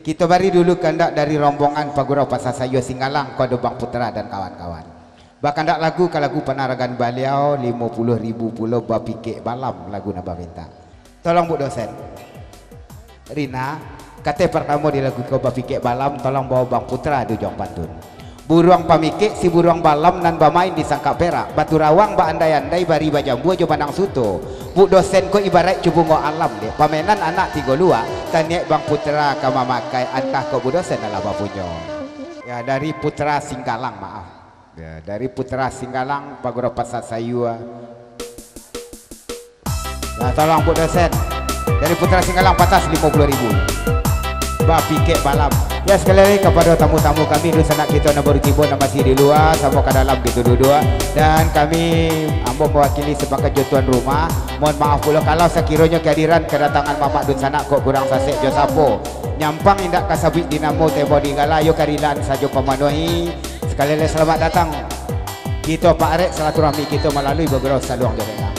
Kita bari dulu kandak dari rombongan Pagurau Pasar Sayu Singgalang Kode Bang Putra dan kawan-kawan. Bahkan dak lagu ke lagu Penaragan Baliau 50.000 pulau bapikik balam lagu naba minta. Tolong Bu dosen. Rina, kata pertama di lagu kau bapikik balam tolong bawa Bang Putra di Ujung Pantun. Buruang pamikik si buruang balam nan bamain di sangka perak. Batu rawang ba andai-andai bari bajambu aja pandang suto. Bu dosen ko ibarat cubungo alam deh. Pamenan anak tiga lua. Taniak Bang Putra kama makai antah ko bu dosen adalah bapunyo. Ya dari Putra Singgalang maaf. Ya dari Putra Singgalang Pagurau Pasar Sayu. Nah tolong Bu dosen. Dari Putra Singgalang patas 50.000. Bapikik balam. Ya sekali lagi kepada tamu-tamu kami di sana kita nomor tiba masih di luar sama ke dalam gitu dua dan kami ambo mewakili sebagai tuan rumah. Mohon maaf pula kalau sekiranya kehadiran kedatangan Mamak Dun Sanak kok kurang sasek jo sapo. Nyampang indak kasabik dinamo tebo dinggala yo karilan sajo pemenuhi. Sekali lagi selamat datang. Kita Pak Arek silaturahmi kita melalui Pagurau Saluang Jorena.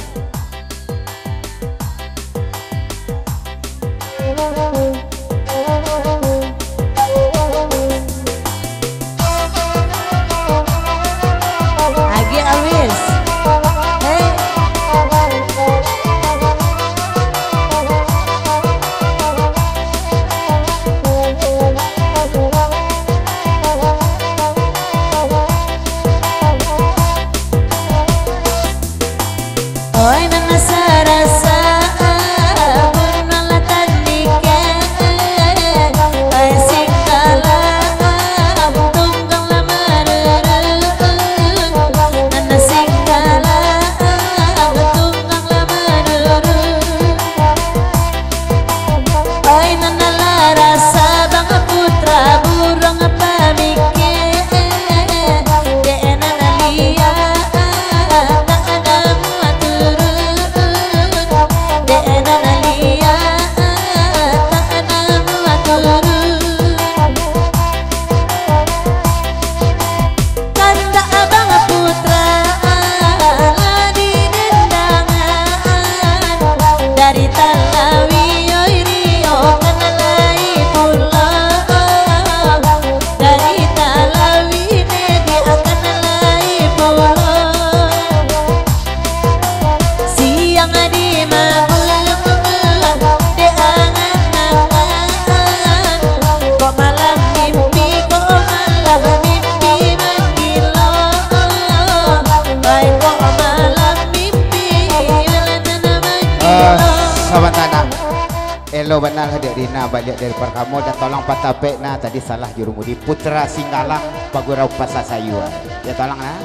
Hello benar hadir Rina balik dari Perkamo dan tolong patapek na tadi salah jurumudi Putra Singgalang Pagurau Pasar Sayu. Ya tolong na.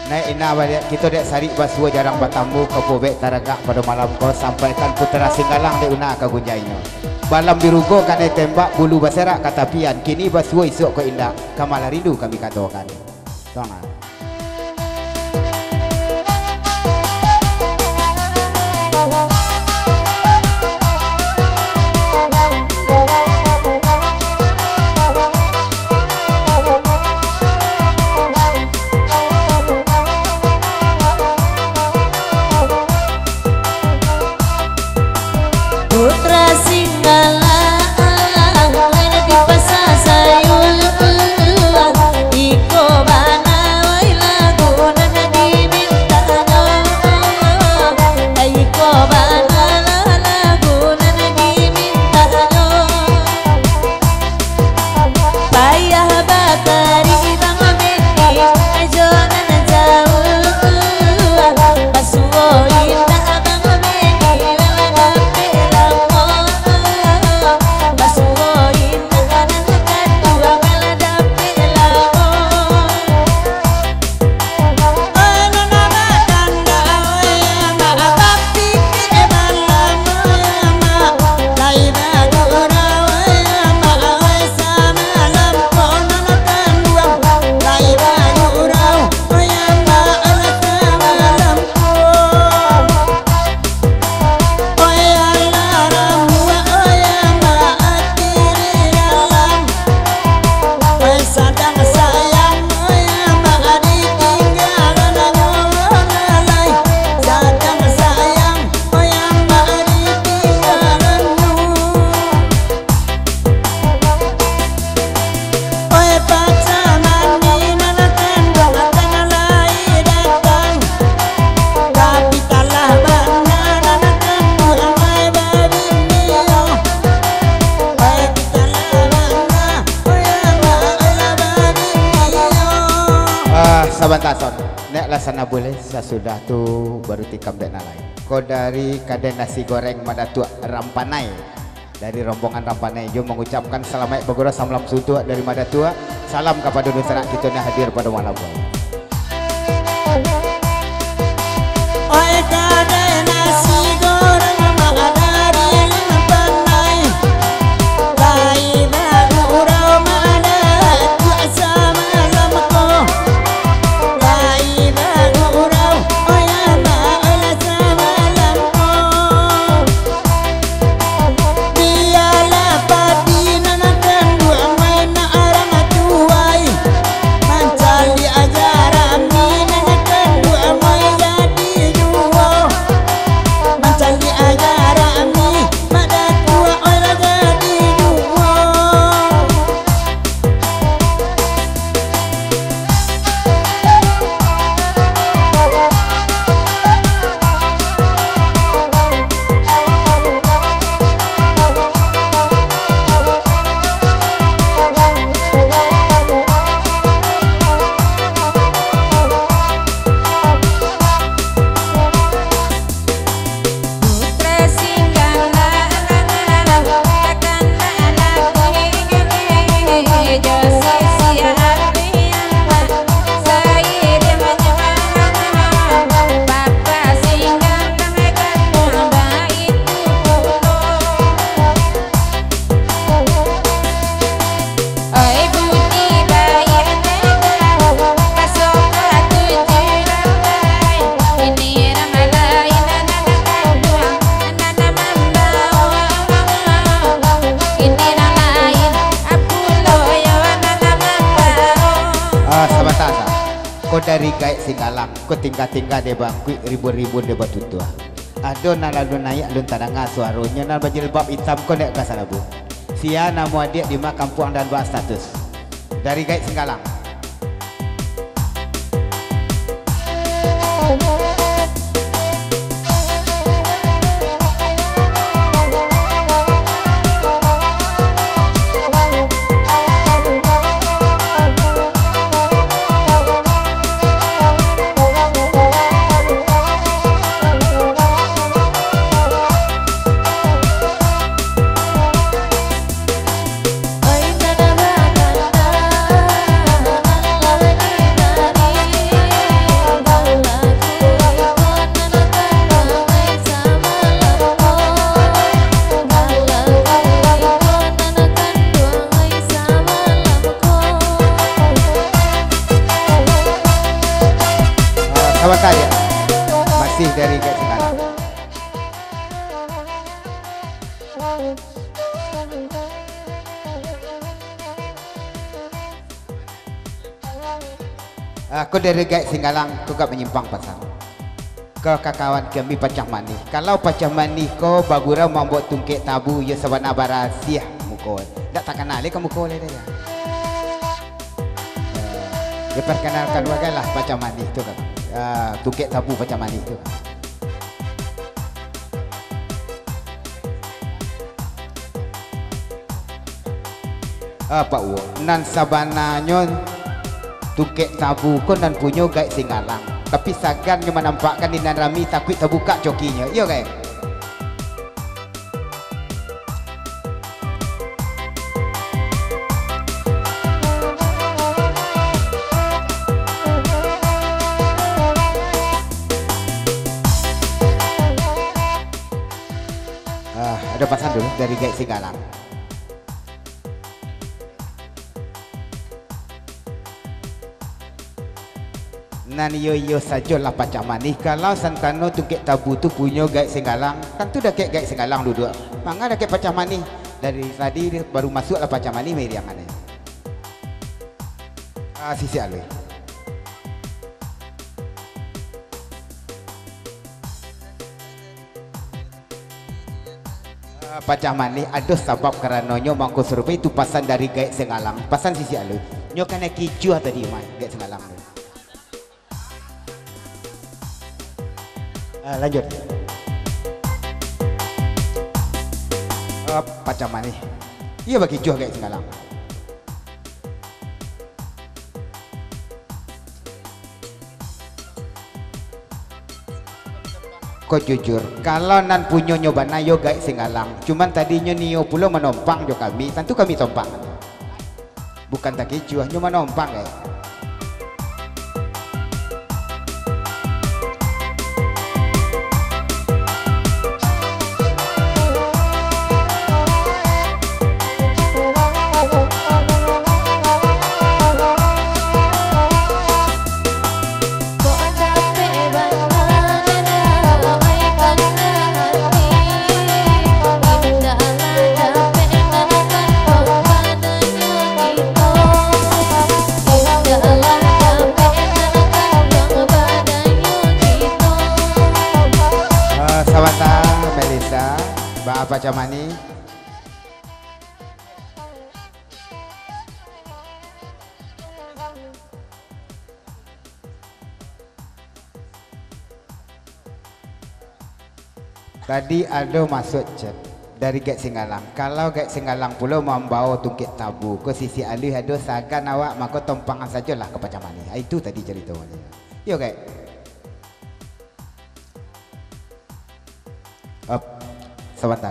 Naik ina balik kita dek sari basua jarang batambu ke pobek taragak pada malam kau sampaikan Putra Singgalang dek una ka gunjainya. Balam birugo kan tembak bulu baserak kata pian kini basua isuk ko indah kamala rindu kami katakan. Tolong na. Iko bana sana boleh sesudah tu baru tikam dan lain. Kau dari kadang nasi goreng Madatu Rampanai, dari rombongan Rampanai, jom mengucapkan selamat bergurau salam suntuk dari Madatu. Salam kepada dosa kita yang hadir pada malam ini. Oi kadang nasi goreng Madari Rampanai, lai bergurau Madatu sama lamko, lai bergurau oyama ola sama lamko. Dialah padinanakan dua main arang tuai, mencari ajaran minanakan dua main jadi dua, mencari ajaran mi pada tua ola jadi dua. Putra singgala takkan lagi josi siapa saya menyembah papa singgala kan itu oi budi bayar pasok aku jirai ini ramalai nana mamau ini lain aku loyo nana mamau. Sebentar sah. Kau dari Gaik Singgalang, kau tinggal-tinggal di bangku ribu-ribu di batu tua. Ada lalu naik alun tanah suaranya nan berjilbab hitam kau nak ke sana bu. Sia nama adik di mak kampung dan buat status. Dari Gaik Singgalang. Oi nana Sebentar ya. Masih dari Gaik Singgalang. Aku dari Gaik Singgalang, aku gak menyimpang pasal. Kau kawan kami pacah manis. Kalau pacah manis kau bagura membuat tungkek tabu ya sabana barasiah mukol. Tak kenal kamu mukol dia. Diperkenalkan wagalah pacah manis tu kan. Tungkek tabu pacah manis tu. Apa nan sabananya tungkek tabu ko nan punya Gaik Singgalang. Tapi sagan yang menampakkan di nan rami takut terbuka cokinya. Iya kan? Ada pesan dulu dari Gaik Singgalang. Nan yo sajalah pacak manis. Kalau santano tungkek tabu tu punya Gaik Singgalang, kan tu dah kek Gaik Singgalang duduk. Mangga dah kek pacak manis. Dari tadi dia baru masuklah pacak manis meriangannya. Sisi alui. Pacak manis ada sebab karenanya mangko serupa itu pasan dari Gaik Singgalang. Pasan sisi alui. Nyo kan kicu tadi mai Gaik Singgalang. Lanjut. Pacak manis. Iya bagi jual Gaik Singgalang. Kau jujur, kalau nan punya nyoba nayo gak Singgalang, cuman tadinya nio pulau menompang jo kami, tentu kami tompang. Bukan tak keju, hanya menompang apa macam ni? Tadi ada masuk chat dari Gek Singgalang. Kalau Gek Singgalang pula membawa tungkit tabu ke sisi alih ada sagan awak maka tompangan sajalah ke macam ni. Itu tadi ceritanya. Yo Gek. Sebentar.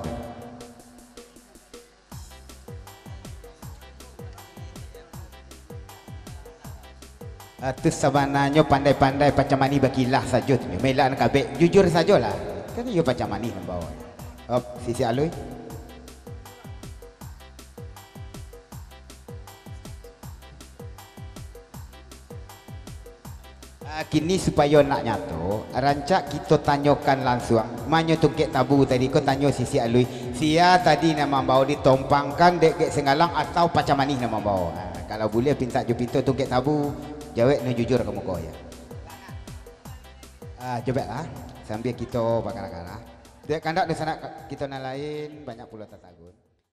Itu sebenarnya pandai-pandai macam mana bagilah saja tu. Melak nak kabek jujur sajalah. Kan you macam mana membawa. Sisi alui. Kini supaya nak nyato, rancak kita tanyakan langsung. Manyo tungkit tabu tadi kau tanya sisi alui. Sia tadi nama bawa ditompangkan dek Gek Singgalang atau macam mana nama bawa. Kalau boleh pinta jo pintu tungkit tabu, jawab nu jujur kamu kau ya. Coba lah sambil kita bakar-bakar. Dek kandak di sana kita nak lain banyak pula tatagun.